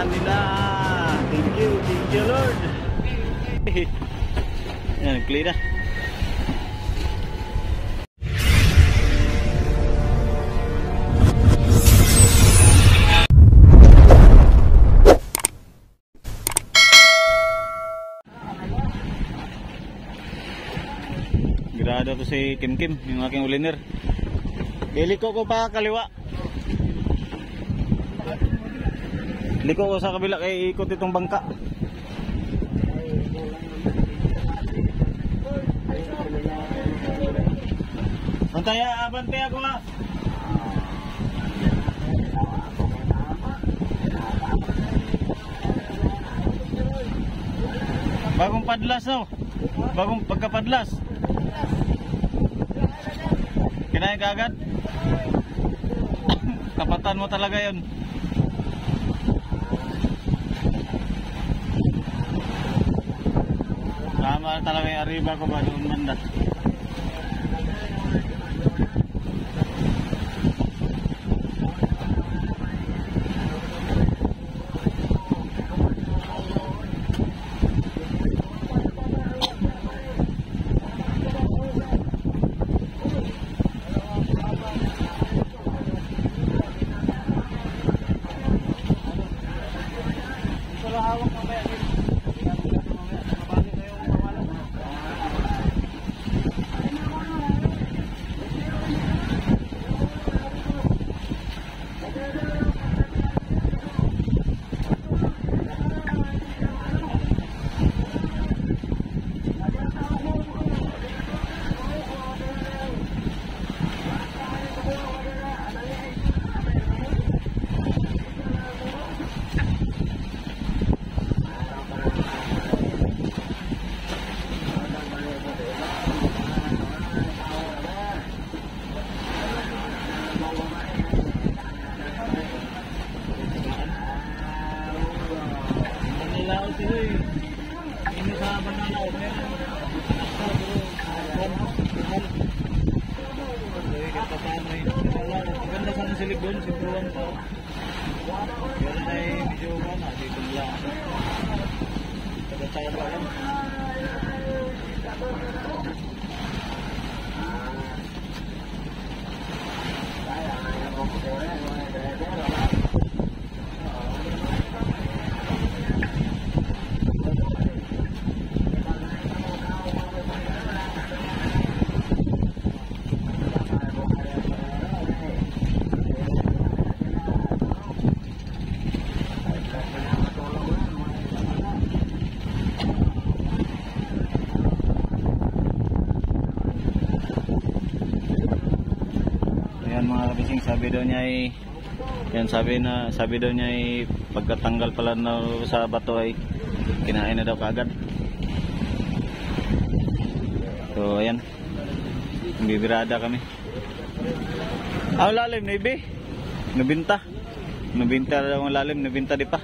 nila. Thank you Lord. Yan, clear na. Grado to si Kim Kim, yung aking uliner. Iliko ko pa kaliwa. Liko ko sa kabila kay ikot itong bangka. Abante ako ha. Bagong padlas no. Bagong pagkapadlas. Kinain ka agad? Kapatan mo talaga yun. Tama talaga yung arriba ko ba doon banda. Sabi daw niya ay sabi daw niya ay pagkatanggal pala na sa bato ay kinain na daw kaagad. So ayan, bibirada kami. Lalim na ibi, nabinta daw ang lalim, nabinta di pa.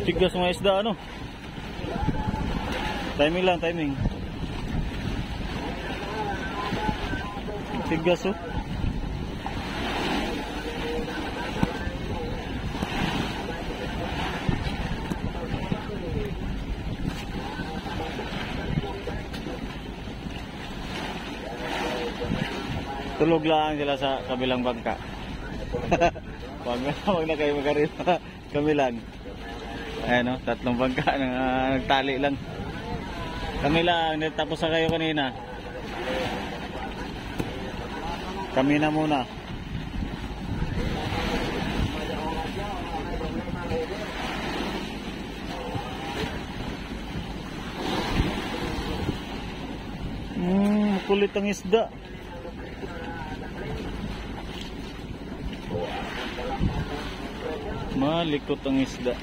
Tigas mga isda ano. Timing lang, timing. Tigas oh. Tulog lang sila sa kabilang bangka. Wag na kayo magkarila. Kami lang. Ayan o, tatlong bangka na nagtali lang. Kami lang, tapos na kayo kanina. Kami na muna. Kulit ang isda. Malikot ang isda.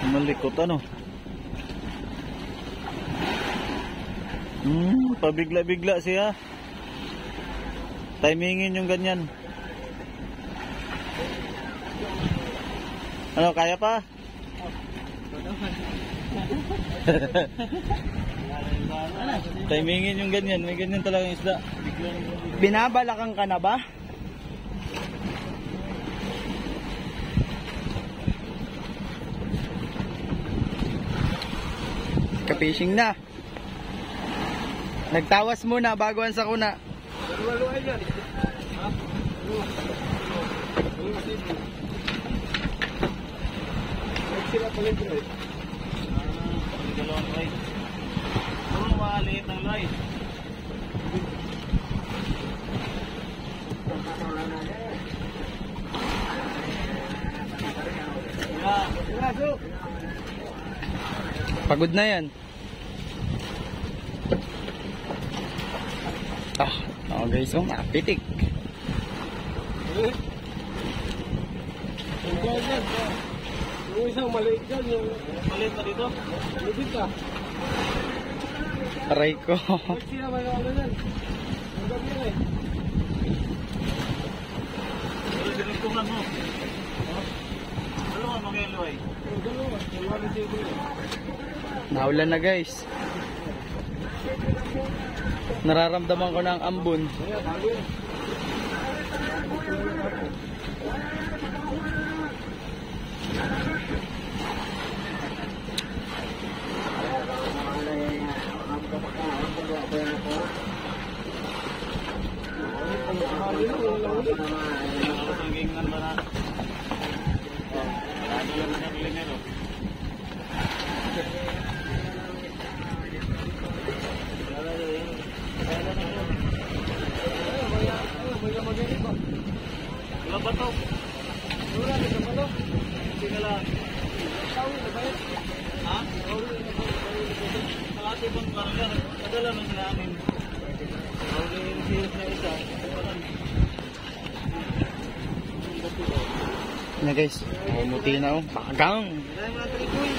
Malikot ano? Pabigla-bigla siya. Timingin yung ganyan. Ano, kaya pa? Timingin yung ganyan. May ganyan talagang isda. Binabalakang ka na ba? Kapishing na. Nagtawas muna bago ang sakuna. Dalawang light. Puro maliit ng light. Pagod na yan. Guys, mapitik. Yung isang maliit dyan, yung Maliit na dito. lubid ka. Aray ko. Ba't sila may ano yan? Ang gabi yan eh. Dinugtungan mo. Dalawa mga yelo ay. Yung dalawa, yung wala dito eh. Naulan na guys. Nararamdaman ko na ang ambon. Kaya, bago yan. Tanggingan ba na? Lagi lang na kilimero. Wala ba to? Wala, dito pa lang. Hindi ka lang. Tawin na ba yan? Ha? Sa ating bang barangay, kadala man sila amin. Huli yung siyos na isa. Na guys, umuti na oh. Bagang. Dahil mga trikoy.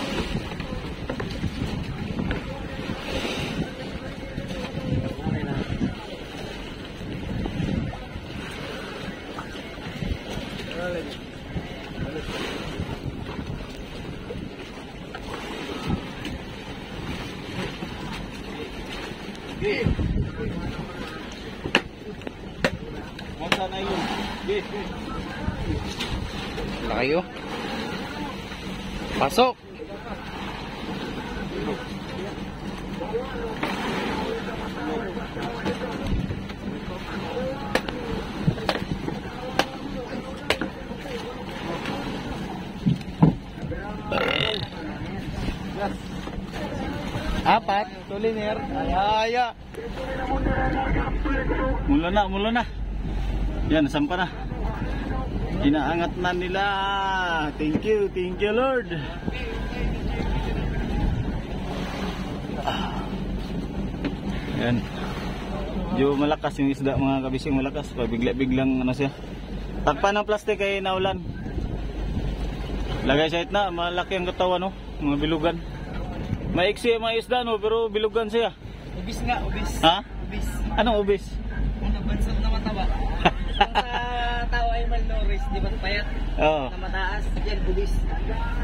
Masa na yun? Laki oh. Pasok. Apat, tuliner. Ayaya. Mula na. Yan, sampa na. Inaangat na nila. Thank you Lord. Yan. Medyo malakas yung isda mga kabising, malakas. Pabigla-biglang ano siya. Takpan ng plastic ay naulan. Lagay sa itna, malaki ang katawan no, mga bilugan. Maiksi ang mga isda no, pero bilugan siya. Ubis nga, ubis. Ha? Ubis. Anong ubis? Ano, bansot na mataba. Sa tao ay malnourished, di ba payat? Oo. Na mataas, yan, bubis.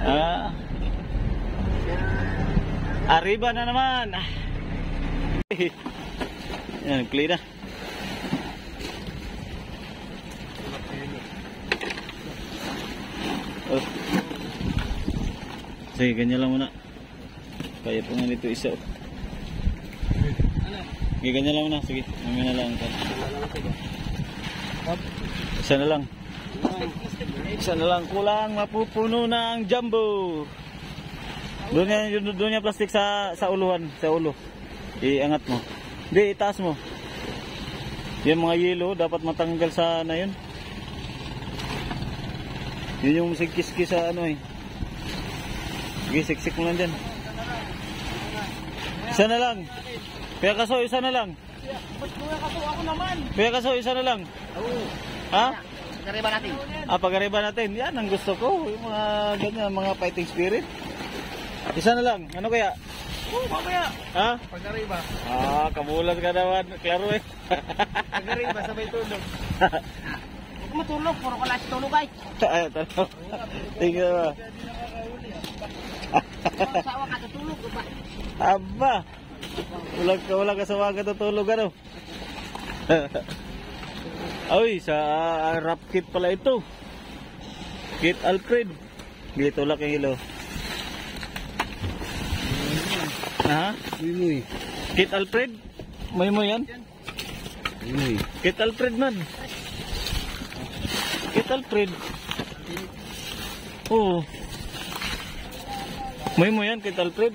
Ah. Arriba na naman. Yan, clear na. Oh. Sige, ganyan lang muna. Kaya po nga nito isa. Sige, ganyan lang muna. Sige, mamaya na lang. Isa na lang. Isa na lang. Kulang, mapupuno na ang jumbo. Doon yung plastic sa uluhan, sa ulo. Iangat mo. Hindi, itaas mo. Yung mga yelo, dapat matanggal sa na yun. Yun yung sigkis-kis sa ano eh. Sige, siksik mo lang dyan. Isa na lang. Kaya kaso, isa na lang. Kuya kaso ako naman. Kaya kaso, isa na lang. Ha? Pagkariba natin. Pagkariba natin. Yan ang gusto ko. Yung mga ganyan, mga fighting spirit. Isa na lang. Ano kaya? Mamaya. Ha? Pagkariba. Kamulat ka naman. Klaro eh. Pagkariba, sabay tulog. Huwag matulog, puro ka lang tulog ay. Ay, talo. Tingnan mo. Sawa ka tutulog ba? Aba. Wala ka sa mga katutulog ano. Ay, sa rap kit pala ito. Kit Alfred. Dito lang yung hilo. Ha? Uy. Kit Alfred? May mo yan? Uy. Kit Alfred man. Kit Alfred. Oo. May mo yan, Kit Alfred.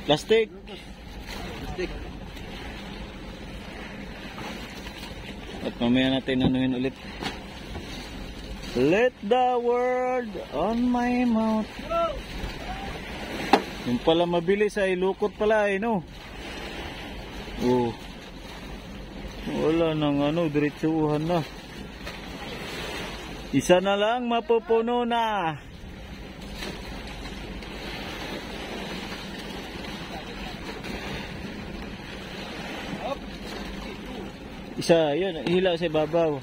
Plastic. At mamaya natin anuhin ulit. Let the word on my mouth. Yung pala mabilis ay lukot pala ay no. Oh. Wala nang ano, diretsuhan na. Isa na lang mapupuno na. Isa, yun, hila sa ibabaw.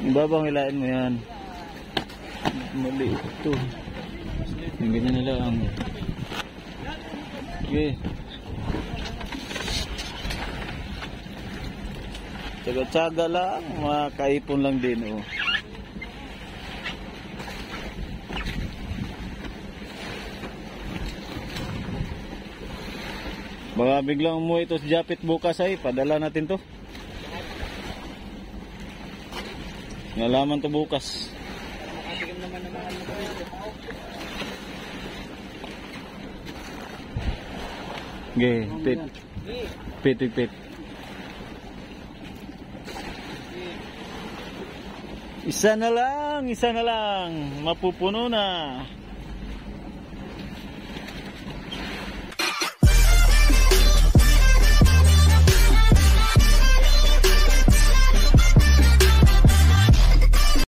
Ibabaw hilain mo yan. Mali ito. Yung ganyan na lang. Okay. Tsaga-tsaga lang, makaipon lang din oh. Baka biglang umuwi ito sa Japit bukas ay padala natin to. Nalaman to bukas. Okay, pit. Isa na lang, mapupuno na.